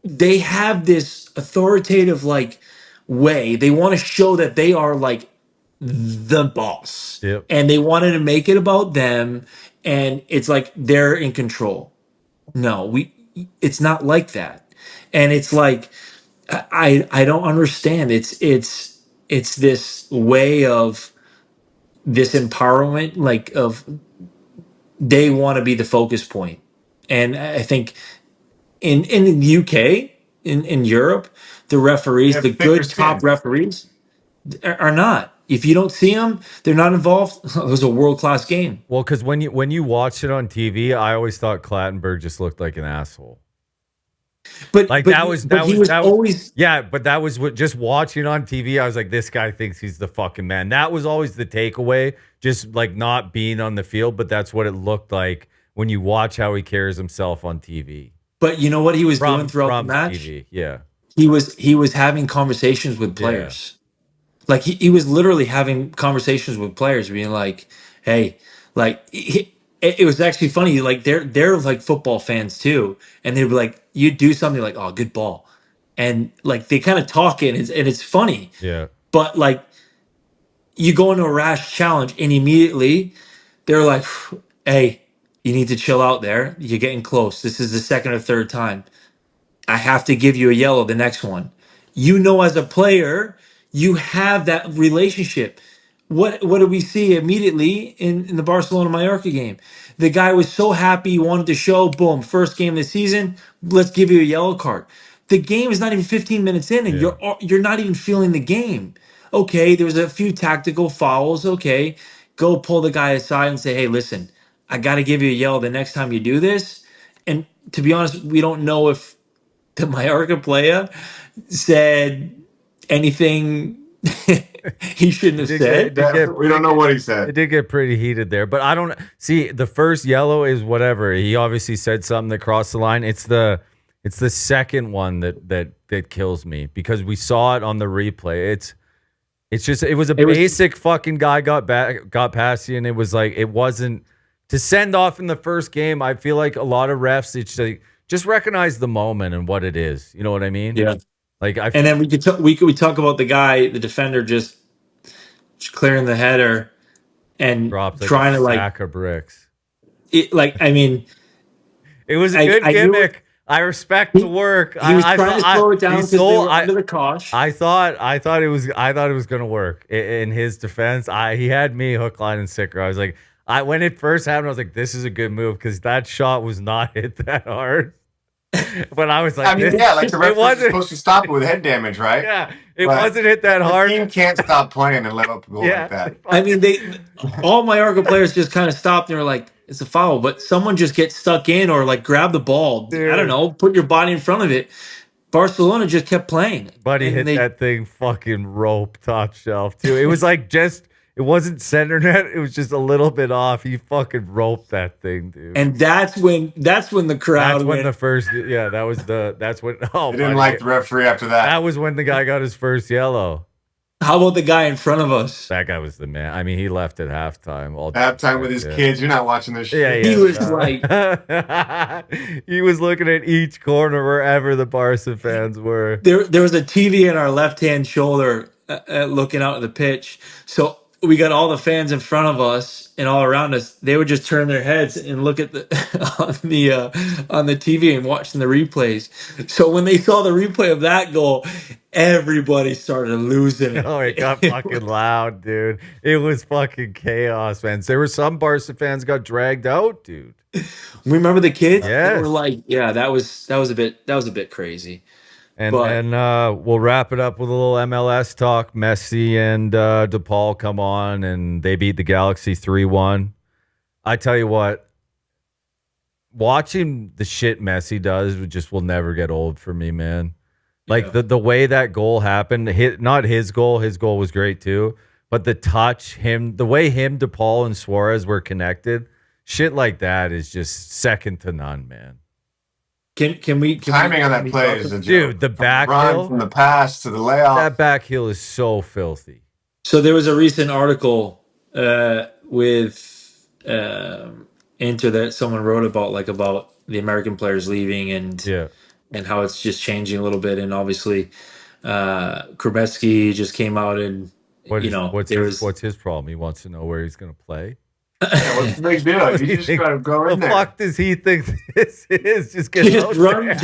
They have this authoritative like way. They want to show that they are like the boss, Yep. and they wanted to make it about them, and it's like they're in control. No, it's not like that. And it's like, I don't understand. It's this way of this empowerment, like, of they want to be the focus point. And I think in the UK, in Europe, the They referees, have the thicker good top skin. referees, are not. If you don't see them, they're not involved. It was a world class game. Well, because when you watch it on TV, I always thought Clattenburg just looked like an asshole. But Like but that he, was but he was always. yeah, but that was what, just watching on TV, I was like, this guy thinks he's the fucking man. That was always the takeaway, just like not being on the field, but that's what it looked like when you watch how he carries himself on TV. But you know what he was doing throughout the From match? TV. Yeah. He was having conversations with Yeah. players. Like, he was literally having conversations with players, being like, "Hey," like, it was actually funny. Like, they're like football fans too, and they'd be like, you do something like, "Oh, good ball," and like they kind of talk, and it's funny. Yeah. But like, you go into a rash challenge, and immediately they're like, "Hey, you need to chill out there. You're getting close. This is the second or third time. I have to give you a yellow the next one." As a player, you have that relationship. What do we see immediately in the Barcelona Mallorca game? The guy was so happy, he wanted to show, boom, first game of the season, let's give you a yellow card. The game is not even 15 minutes in, and Yeah. you're not even feeling the game. Okay, there was a few tactical fouls. Okay, go pull the guy aside and say, hey, listen, I got to give you a yellow the next time you do this. And to be honest, we don't know if the Mallorca player said anything he shouldn't have said. Yeah, we don't know what he It said. did get pretty heated there, but I don't see the first yellow is whatever. He obviously said something that crossed the line. It's the second one that kills me because we saw it on the replay. It's just it was a It was basic fucking guy got past you, and it was like it wasn't to send off in the first game. I feel like a lot of refs it's like just recognize the moment and what it is. You know what I mean? yeah. Like And then we talk about the guy, the defender, just clearing the header and dropped like a trying to like sack of bricks. like, I mean, It was a I good I knew it. gimmick. I respect the work. He was I trying thought to slow it down he because they sold. were under the cosh. I thought it was gonna work. In his defense, he had me hook, line, and sinker. I was like, when it first happened, I was like, this is a good move because that shot was not hit that hard. But I was like, I mean, yeah, like the it referee's wasn't. supposed to stop it with head damage, right? Yeah, it But wasn't hit that the hard. team can't stop playing and let up a goal Yeah, like that. I mean, all Mallorca players just kind of stopped and were like, it's a foul, but someone just gets stuck in or like grab the ball. I don't dude. know, put your body in front of it. Barcelona just kept playing. But he And hit that thing fucking rope top shelf too. It was like it wasn't center net. It was just a little bit off. He fucking roped that thing, dude. and that's when the crowd That's when went. the first, yeah, that's when, oh, They didn't buddy, like the referee after that. that was when the guy got his first yellow. How about the guy in front of us? That guy was the man. I mean, he left at halftime. All due Halftime with respect, his kids. You're not watching this Yeah, shit. He yeah. was no. He was looking at each corner wherever the Barca fans were. there was a TV in our left hand shoulder looking out at the pitch. So we got all the fans in front of us and all around us. They would just turn their heads and look at the on the TV and watching the replays. So when they saw the replay of that goal, everybody started losing it. Oh, it got fucking loud, dude. It was fucking chaos, man. There were some Barca fans got dragged out, dude. Remember the kids? Yes. They were like, yeah, that was a bit crazy. And But we'll wrap it up with a little MLS talk. Messi and DePaul come on, and they beat the Galaxy 3-1. I tell you what, watching the shit Messi does just will never get old for me, man. Like the way that goal happened, not his goal was great too, but the touch, the way DePaul and Suarez were connected, shit like that is just second to none, man. Can we Timing on that play is a joke. Dude, the back run heel from the pass to the layoff. That back heel is so filthy. So there was a recent article with Inter that someone wrote about the American players leaving and how it's just changing a little bit. And obviously, Krubetsky just came out and What's his problem? He wants to know where he's going to play. Yeah, what's the big deal? You just got to go in there. The fuck does he think this is? Just get just run,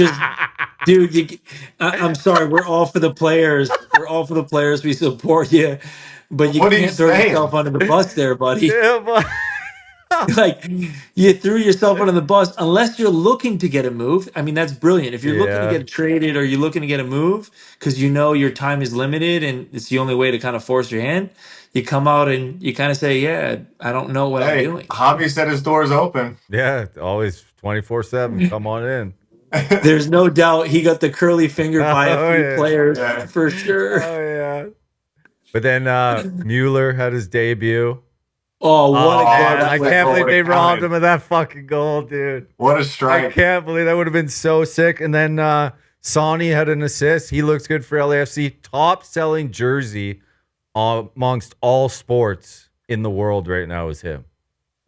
dude. I'm sorry. We're all for the players. We're all for the players. We support you, but you can't throw yourself under the bus, there, buddy. Yeah, but Like you threw yourself under the bus unless you're looking to get a move. I mean, that's brilliant. If you're looking to get traded or you're looking to get a move because you know your time is limited and it's the only way to kind of force your hand, you come out and you kind of say, "Yeah, I don't know what I'm doing." Javi said his door's open. Yeah, always 24/7. Come on in. There's no doubt he got the curly finger by a few players for sure. Oh yeah. But then Mueller had his debut. Oh, what a garbage! I can't believe they robbed him of that fucking goal, dude. What a strike. I can't believe that would have been so sick. And then Sonny had an assist. He looks good for LAFC. Top selling jersey amongst all sports in the world right now is him.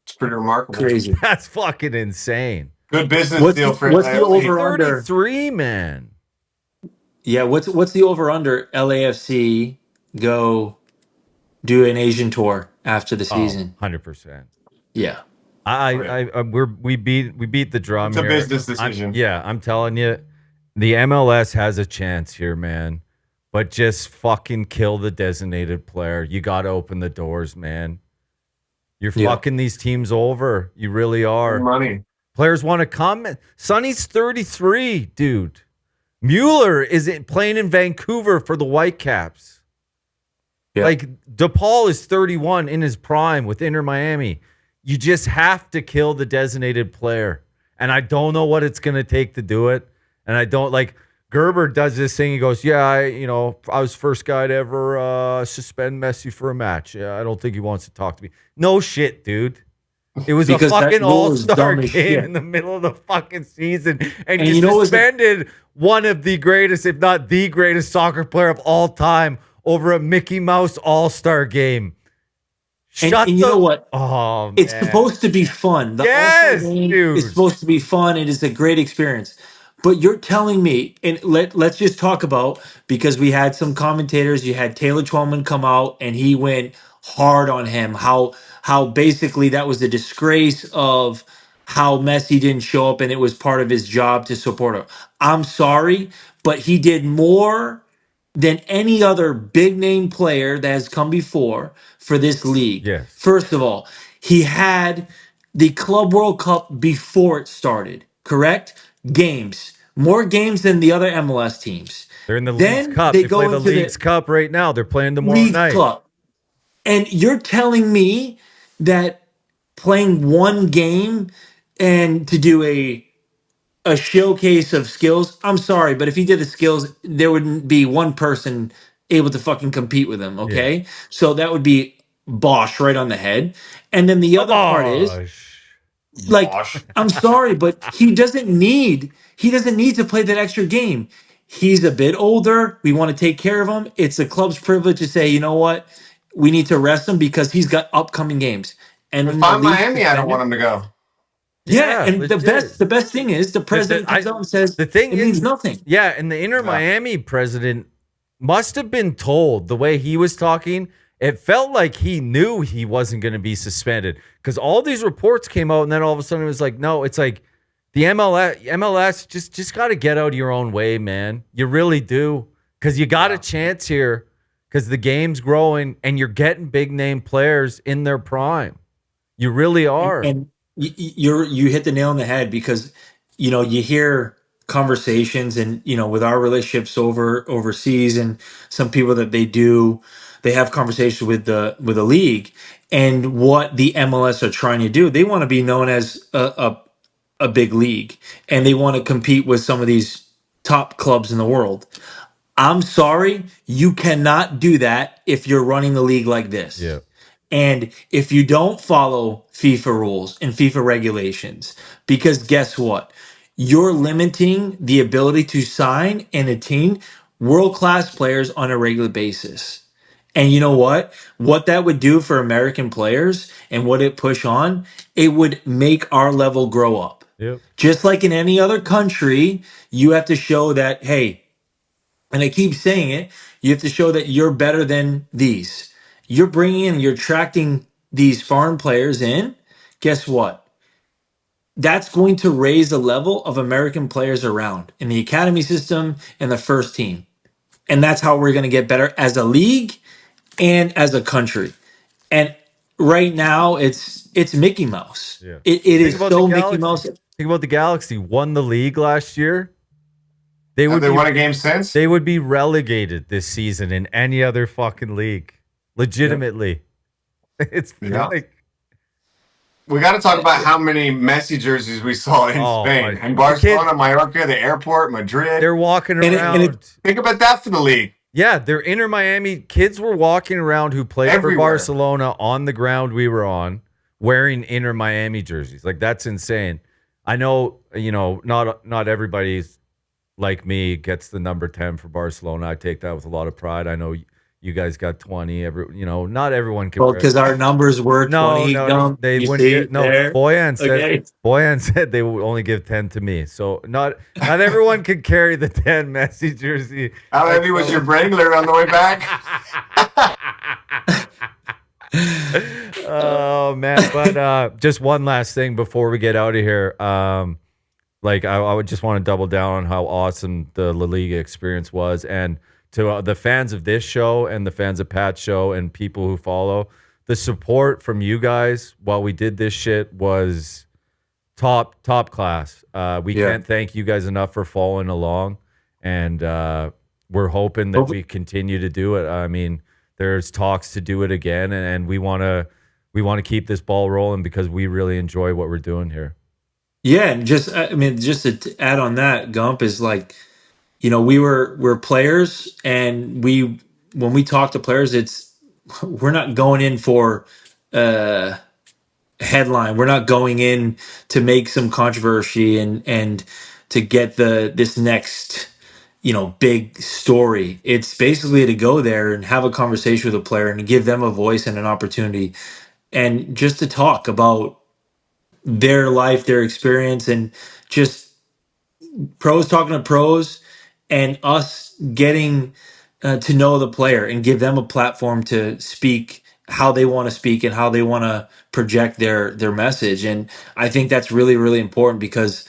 It's pretty remarkable. Crazy. That's fucking insane. Good business deal for what's the over-under? 33, man. Yeah, what's the over-under? LAFC go do an Asian tour after the season. 100%. Yeah. We beat the drum. It's a here. business decision. I'm telling you, the MLS has a chance here, man. But just fucking kill the designated player. You got to open the doors, man. You're fucking these teams over. You really are. Money. Players want to come. Sonny's 33, dude. Mueller is playing in Vancouver for the Whitecaps. Yeah. Like, DePaul is 31 in his prime with Inter Miami. You just have to kill the designated player. And I don't know what it's going to take to do it. And I don't, like, Gerber does this thing. He goes, yeah, I was first guy to ever suspend Messi for a match. Yeah, I don't think he wants to talk to me. No shit, dude. It was because a fucking all-star game in the middle of the fucking season. And you suspended one of the greatest, if not the greatest soccer player of all time over a Mickey Mouse all-star game. And you know what? Oh, man. It's supposed to be fun. The all-star game dude. is supposed to be fun. It is a great experience. But you're telling me, and let's just talk about, because we had some commentators, you had Taylor Twellman come out and he went hard on him, how basically that was a disgrace of how Messi didn't show up and it was part of his job to support him. I'm sorry, but he did more than any other big name player that has come before for this league. Yes. First of all, he had the Club World Cup before it started, correct? Games. More games than the other MLS teams. They're in the League's Cup. They play the League's Cup right now. They're playing tomorrow night. Cup. And you're telling me that playing one game and to do a a showcase of skills. I'm sorry, but if he did the skills, there wouldn't be one person able to fucking compete with him. Yeah. Okay, so that would be Bosch right on the head. And then the other part is like, Bosh. I'm sorry, but he doesn't need to play that extra game. He's a bit older. We want to take care of him. It's the club's privilege to say, you know what, we need to rest him because he's got upcoming games. And If then the I'm league Miami, I don't suspended. want him to go. Yeah, Yeah, and legit. the best thing is the president comes out and says The thing it means is, nothing. yeah, and the Inter Yeah. Miami president must have been told the way he was talking. It felt like he knew he wasn't going to be suspended because all these reports came out, and then all of a sudden it was like, no, it's like the MLS just got to get out of your own way, man. You really do, because you got a chance here because the game's growing and you're getting big name players in their prime. You really are. And you hit the nail on the head because you hear conversations and with our relationships overseas and some people that they have conversations with the league and what the MLS are trying to do. They want to be known as a big league and they want to compete with some of these top clubs in the world. I'm sorry, you cannot do that if you're running the league like Yeah. this. And if you don't follow FIFA rules and FIFA regulations, because guess what? You're limiting the ability to sign and attain world class players on a regular basis. And you know what? What that would do for American players and what it push on, it would make our level grow up. Yep. Just like in any other country, you have to show that, hey, and I keep saying it, you have to show that you're better than these. You're bringing in, you're attracting these foreign players in. Guess what? That's going to raise the level of American players around in the academy system and the first team. And that's how we're going to get better as a league and as a country. And right now it's Mickey Mouse. Yeah. It Think is about the so Mickey Galaxy. Mouse. Think about the Galaxy. Won the league last year. They Have would they be, won a game since? they would be relegated this season in any other fucking league. Legitimately. It's Yeah. like, We got to talk about how many Messi jerseys we saw in Oh, Spain. my- And Barcelona, Mallorca, the airport, Madrid. they're walking And around. Think about that for the league. Yeah, they're Inter Miami. Kids were walking around who played for Everywhere. Barcelona on the ground we were on wearing Inter Miami jerseys. Like, that's insane. I know, not everybody's like me gets the number 10 for Barcelona. I take that with a lot of pride. I know you guys got 20. Not everyone can Well, wear because our numbers were 20. no. They you wouldn't see get, no. there? Boyan said Okay. Boyan said they would only give 10 to me. So not everyone could carry the 10 Messi jersey. How heavy was your Wrangler on the way back? Oh man, but just one last thing before we get out of here. I would just want to double down on how awesome the La Liga experience was, and to the fans of this show and the fans of Pat's show and people who follow, the support from you guys while we did this shit was top class. We can't thank you guys enough for following along, and we're hoping that we continue to do it. I mean, there's talks to do it again, and we want to keep this ball rolling because we really enjoy what we're doing here. Yeah, and just to add on that, Gump is like, we're players, and when we talk to players, we're not going in for headline. We're not going in to make some controversy and to get this next big story. It's basically to go there and have a conversation with a player and give them a voice and an opportunity and just to talk about their life, their experience, and just pros talking to pros and us getting to know the player and give them a platform to speak how they want to speak and how they want to project their message. And I think that's really, really important because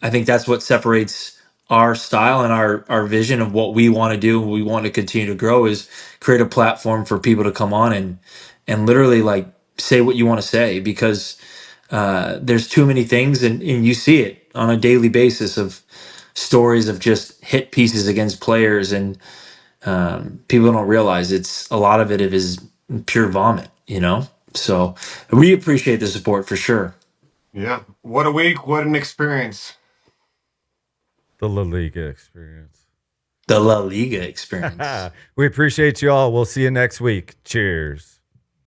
I think that's what separates our style and our vision of what we want to do and we want to continue to grow is create a platform for people to come on and literally like say what you want to say because there's too many things and you see it on a daily basis of stories of just hit pieces against players and people don't realize it's a lot of it is pure vomit, so we appreciate the support for sure. Yeah. What a week. What an experience. The La Liga experience. The La Liga experience. We appreciate you all. We'll see you next week. Cheers.